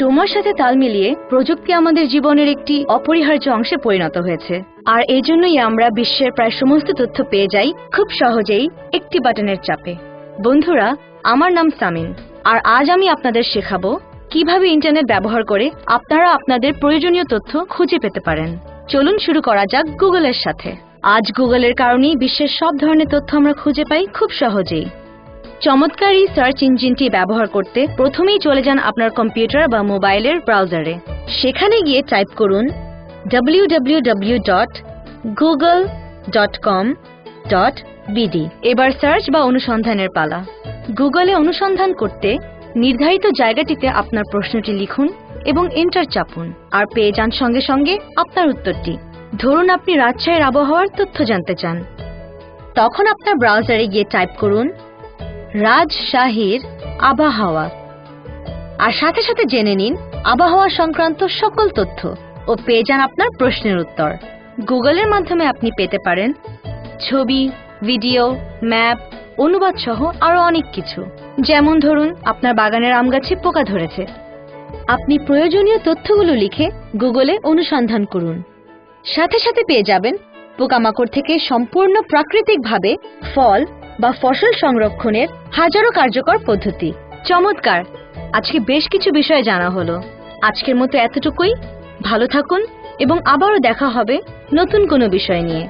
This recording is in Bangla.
সময়ের সাথে তাল মিলিয়ে প্রযুক্তি আমাদের জীবনের একটি অপরিহার্য অংশে পরিণত হয়েছে, আর এই জন্যই আমরা বিশ্বের প্রায় সমস্ত তথ্য পেয়ে যাই খুব সহজেই একটি বাটনের চাপে। বন্ধুরা, আমার নাম সামিন, আর আজ আমি আপনাদের শেখাবো কিভাবে ইন্টারনেট ব্যবহার করে আপনারা আপনাদের প্রয়োজনীয় তথ্য খুঁজে পেতে পারেন। চলুন শুরু করা যাক গুগলের সাথে। আজ গুগলের কারণেই বিশ্বের সব ধরনের তথ্য আমরা খুঁজে পাই খুব সহজেই। চমৎকার এই সার্চ ইঞ্জিনটি ব্যবহার করতে প্রথমেই চলে যান আপনার কম্পিউটার বা মোবাইলের ব্রাউজারে। সেখানে গিয়ে টাইপ করুন www.google.com.bd। এবার সার্চ বা অনুসন্ধানের পালা। গুগলে অনুসন্ধান করতে নির্ধারিত জায়গাটিতে আপনার প্রশ্নটি লিখুন এবং এন্টার চাপুন, আর পেয়ে যান সঙ্গে সঙ্গে আপনার উত্তরটি। ধরুন আপনি রাজশাহীর আবহাওয়ার তথ্য জানতে চান, তখন আপনার ব্রাউজারে গিয়ে টাইপ করুন রাজশাহীর আবহাওয়া, আর সাথে সাথে জেনে নিন আবহাওয়া সংক্রান্ত সকল তথ্য ও পেয়ে যান আপনার প্রশ্নের উত্তর। গুগলের মাধ্যমে আপনি পেতে পারেন ছবি, ভিডিও, ম্যাপ, অনুবাদ সহ আরো অনেক কিছু। যেমন ধরুন আপনার বাগানের আম গাছে পোকা ধরেছে, আপনি প্রয়োজনীয় তথ্যগুলো লিখে গুগলে অনুসন্ধান করুন, সাথে সাথে পেয়ে যাবেন পোকামাকড় থেকে সম্পূর্ণ প্রাকৃতিকভাবে ফল বা ফসল সংরক্ষণের হাজারো কার্যকর পদ্ধতি। চমৎকার! আজকে বেশ কিছু বিষয় জানা হলো। আজকের মতো এতটুকুই। ভালো থাকুন এবং আবারও দেখা হবে নতুন কোনো বিষয় নিয়ে।